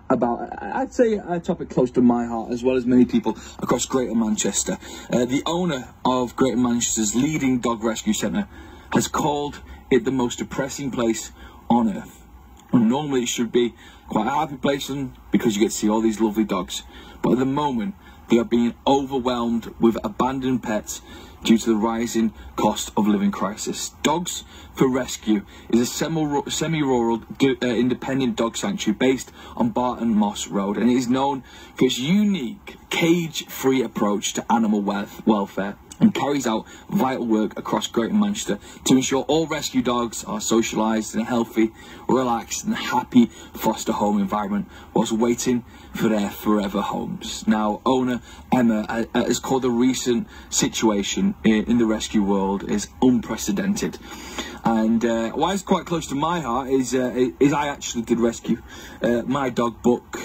about, I'd say, a topic close to my heart, as well as many people across Greater Manchester. The owner of Greater Manchester's leading dog rescue centre has called it the most depressing place on earth. And normally it should be quite a happy place because you get to see all these lovely dogs. But at the moment, they are being overwhelmed with abandoned pets due to the rising cost of living crisis. Dogs for Rescue is a semi-rural independent dog sanctuary based on Barton Moss Road, and it is known for its unique cage-free approach to animal welfare, and carries out vital work across Greater Manchester to ensure all rescue dogs are socialised in a healthy, relaxed and happy foster home environment whilst waiting for their forever homes. Now, owner Emma has called the recent situation in the rescue world is unprecedented. And why it's quite close to my heart is I actually did rescue my dog Buck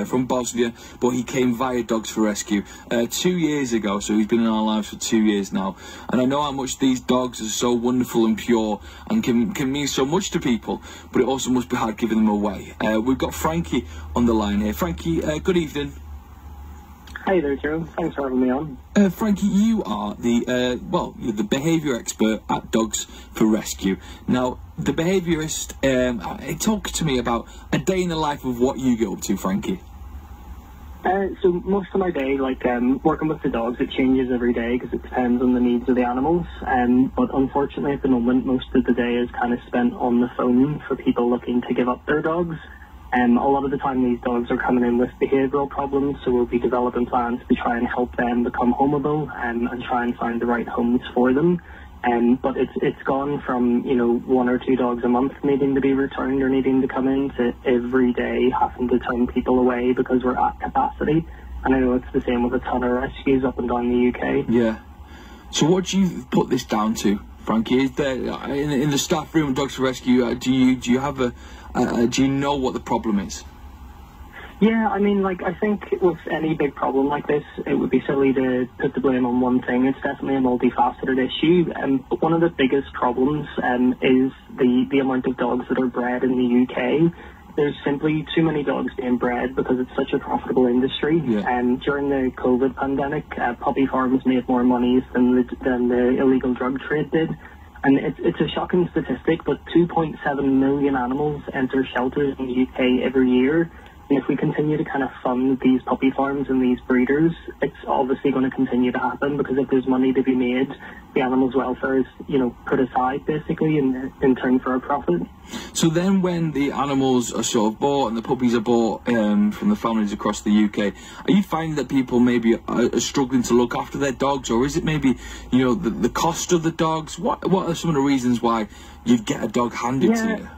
from Bosnia, but he came via Dogs for Rescue 2 years ago, so he's been in our lives for 2 years now. And I know how much these dogs are so wonderful and pure and can mean so much to people, but it also must be hard giving them away. We've got Frankie on the line here. Frankie, good evening. Hey there, Joe. Thanks for having me on. Frankie, you are you're the behaviour expert at Dogs for Rescue. Now, the behaviourist, talk to me about a day in the life of what you get up to, Frankie. So most of my day, working with the dogs, it changes every day because it depends on the needs of the animals. But unfortunately, at the moment, most of the day is kind of spent on the phone for people looking to give up their dogs. A lot of the time these dogs are coming in with behavioural problems, so we'll be developing plans to try and help them become homeable and try and find the right homes for them. But it's gone from, 1 or 2 dogs a month needing to be returned or needing to come in to every day having to turn people away because we're at capacity. And I know it's the same with a ton of rescues up and down the UK. Yeah. So what do you put this down to, Frankie? Is there, in the staff room at Dogs for Rescue, do you have do you know what the problem is? Yeah, I think with any big problem like this, it would be silly to put the blame on one thing. It's definitely a multifaceted issue. But one of the biggest problems is the amount of dogs that are bred in the UK. There's simply too many dogs being bred because it's such a profitable industry. Yeah. During the COVID pandemic, puppy farms made more money than the illegal drug trade did. And it's a shocking statistic, but 2.7 million animals enter shelters in the UK every year. And if we continue to kind of fund these puppy farms and these breeders, it's obviously going to continue to happen because if there's money to be made, the animals' welfare is, put aside basically in turn for a profit. So then when the animals are sort of bought and the puppies are bought from the families across the UK, are you finding that people maybe are struggling to look after their dogs, or is it maybe, the cost of the dogs? What are some of the reasons why you'd get a dog handed to you?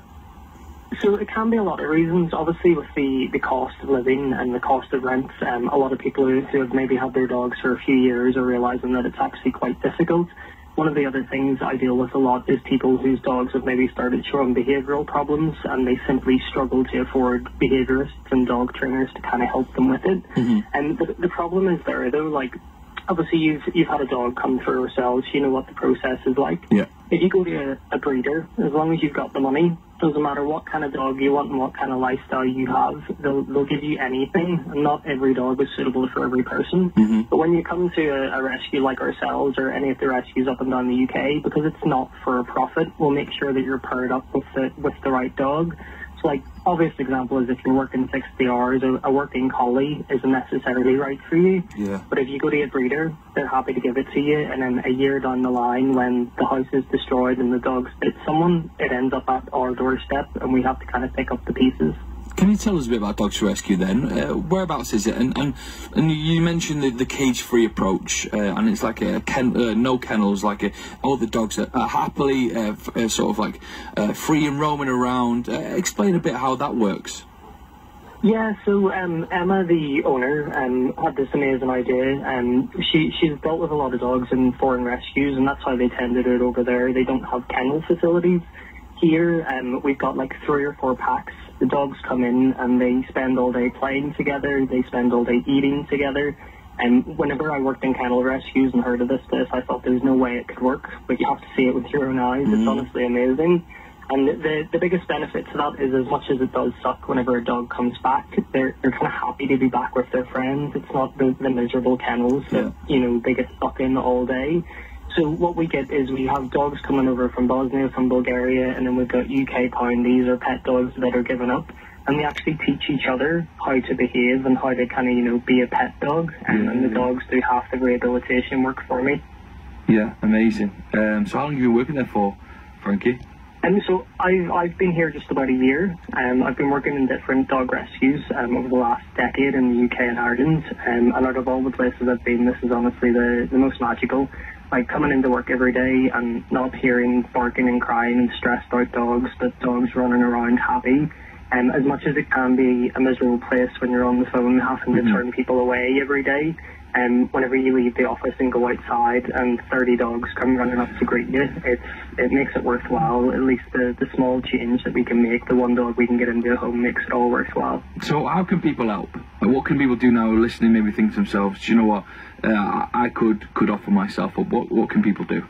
So it can be a lot of reasons. Obviously, with the cost of living and the cost of rent, a lot of people who have maybe had their dogs for a few years are realising that it's actually quite difficult. One of the other things I deal with a lot is people whose dogs have maybe started showing behavioural problems and they simply struggle to afford behaviourists and dog trainers to kind of help them with it. Mm-hmm. And the problem is there, though, obviously you've had a dog come through ourselves, you know what the process is like. Yeah. If you go to a breeder, as long as you've got the money, doesn't matter what kind of dog you want and what kind of lifestyle you have, they'll give you anything, and not every dog is suitable for every person. Mm-hmm. But when you come to a rescue like ourselves or any of the rescues up and down the UK, because it's not for a profit, we'll make sure that you're paired up with the right dog. So, obvious example is if you're working 60 hours, a working collie isn't necessarily right for you. Yeah. But if you go to a breeder, they're happy to give it to you, and then a year down the line, when the house is destroyed and the dog spits someone, it ends up at our doorstep, and we have to kind of pick up the pieces. Can you tell us a bit about Dogs for Rescue then? Whereabouts is it? And you mentioned the cage-free approach, and it's like no kennels, all the dogs are happily free and roaming around. Explain a bit how that works. Yeah, so Emma, the owner, had this amazing idea. She's dealt with a lot of dogs in foreign rescues, and that's why they tend to do it over there. They don't have kennel facilities. Here, we've got 3 or 4 packs. The dogs come in and they spend all day playing together, they spend all day eating together. And whenever I worked in kennel rescues and heard of this place, I thought there's no way it could work, but you have to see it with your own eyes. It's honestly amazing. And the biggest benefit to that is, as much as it does suck whenever a dog comes back, they're kind of happy to be back with their friends. It's not the miserable kennels that, you know, they get stuck in all day. So what we get is we have dogs coming over from Bosnia, from Bulgaria, and then we've got UK Poundies or pet dogs that are given up. And we actually teach each other how to behave and how to kind of, you know, be a pet dog. And the dogs do half the rehabilitation work for me. Yeah, amazing. So how long have you been working there for, Frankie? So I've been here just about a year. I've been working in different dog rescues over the last decade in the UK and Ireland. And out of all the places I've been, this is honestly the most magical. Like coming into work every day and not hearing barking and crying and stressed out dogs, but dogs running around happy. As much as it can be a miserable place when you're on the phone having to turn people away every day, whenever you leave the office and go outside and 30 dogs come running up to greet you, it makes it worthwhile. At least the small change that we can make, the one dog we can get into a home, makes it all worthwhile. So how can people help? What can people do now listening, maybe think to themselves, do you know what, I could offer myself up? What can people do?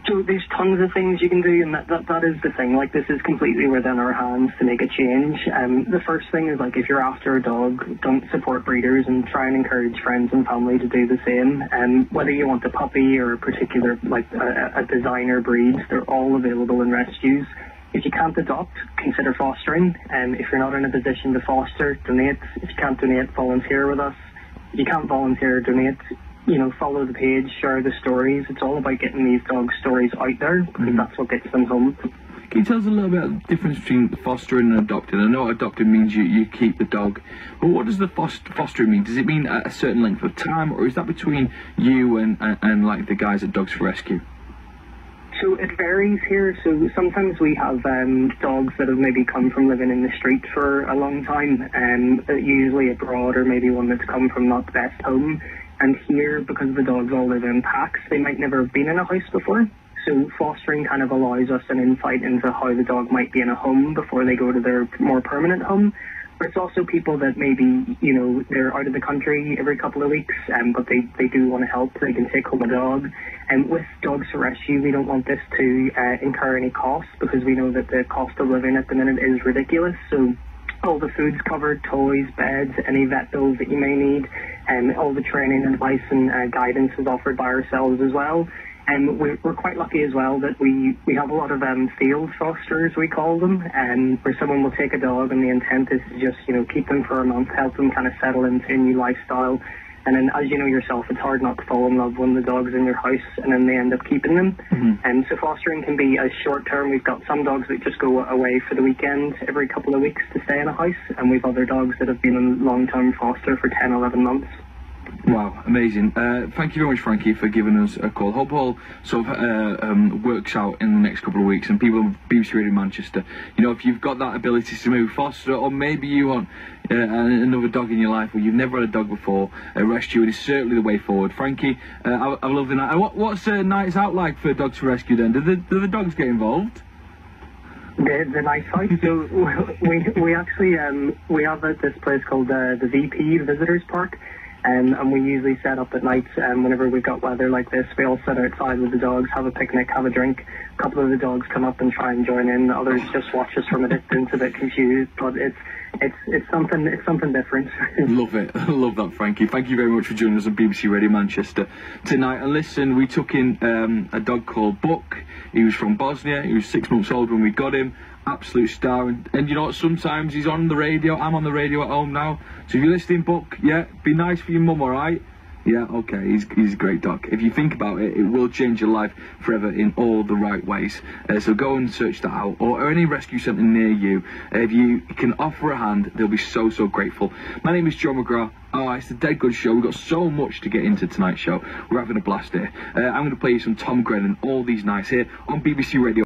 So there's tons of things you can do, and that is the thing. Like, this is completely within our hands to make a change. The first thing is, like, if you're after a dog, don't support breeders and try and encourage friends and family to do the same. Whether you want a puppy or a particular, like, a designer breed, they're all available in rescues. If you can't adopt, consider fostering. If you're not in a position to foster, donate. If you can't donate, volunteer with us. If you can't volunteer, donate. You know, follow the page, share the stories. It's all about getting these dogs' stories out there, because that's what gets them home. Can you tell us a little bit about the difference between fostering and adopting? I know adopting means you keep the dog, but what does the fostering mean? Does it mean a certain length of time, or is that between you and like the guys at Dogs for Rescue? So it varies here. So sometimes we have dogs that have maybe come from living in the street for a long time, usually abroad, or maybe one that's come from not the best home. And here, because the dogs all live in packs, they might never have been in a house before. So fostering kind of allows us an insight into how the dog might be in a home before they go to their more permanent home. But it's also people that maybe, you know, they're out of the country every couple of weeks, but they do want to help. They can take home a dog. And with Dogs for Rescue, we don't want this to incur any costs, because we know that the cost of living at the minute is ridiculous. So all the food's covered, toys, beds, any vet bills that you may need, and all the training, advice and guidance is offered by ourselves as well. And we're quite lucky as well that we have a lot of field fosters, we call them, where someone will take a dog and the intent is to just, you know, keep them for a month, help them kind of settle into a new lifestyle. And then, as you know yourself, it's hard not to fall in love when the dog's in your house, and then they end up keeping them. And so fostering can be as short term. We've got some dogs that just go away for the weekend every couple of weeks to stay in a house, and we've other dogs that have been in long-term foster for 10, 11 months. Wow, amazing. Thank you very much, Frankie, for giving us a call. Hope all sort of works out in the next couple of weeks. And people of BBC Radio Manchester, you know, if you've got that ability to maybe foster, or maybe you want another dog in your life, or you've never had a dog before, rescue is certainly the way forward. Frankie, I love the night. What's nights out like for Dogs for Rescue then? Do the dogs get involved? The night out. So we actually we have this place called the VP, the Visitors Park. And we usually set up at night whenever we've got weather like this. We all sit outside with the dogs, have a picnic, have a drink. A couple of the dogs come up and try and join in. Others just watch us from a distance, a bit confused. But it's something different. Love it. Love that, Frankie. Thank you very much for joining us on BBC Radio Manchester tonight. And listen, we took in a dog called Buck. He was from Bosnia. He was 6 months old when we got him. Absolute star, and you know what, sometimes he's on the radio. I'm on the radio at home now, so if you're listening, Buck, yeah, be nice for your mum, alright? Yeah, okay, he's a great dog. If you think about it, it will change your life forever in all the right ways. So go and search that out, or any rescue centre near you. If you can offer a hand, they'll be so greatful. My name is Joe McGrath. Oh, it's a dead good show. We've got so much to get into tonight's show. We're having a blast here. I'm going to play you some Tom Grennan, All These Nights, here on BBC Radio.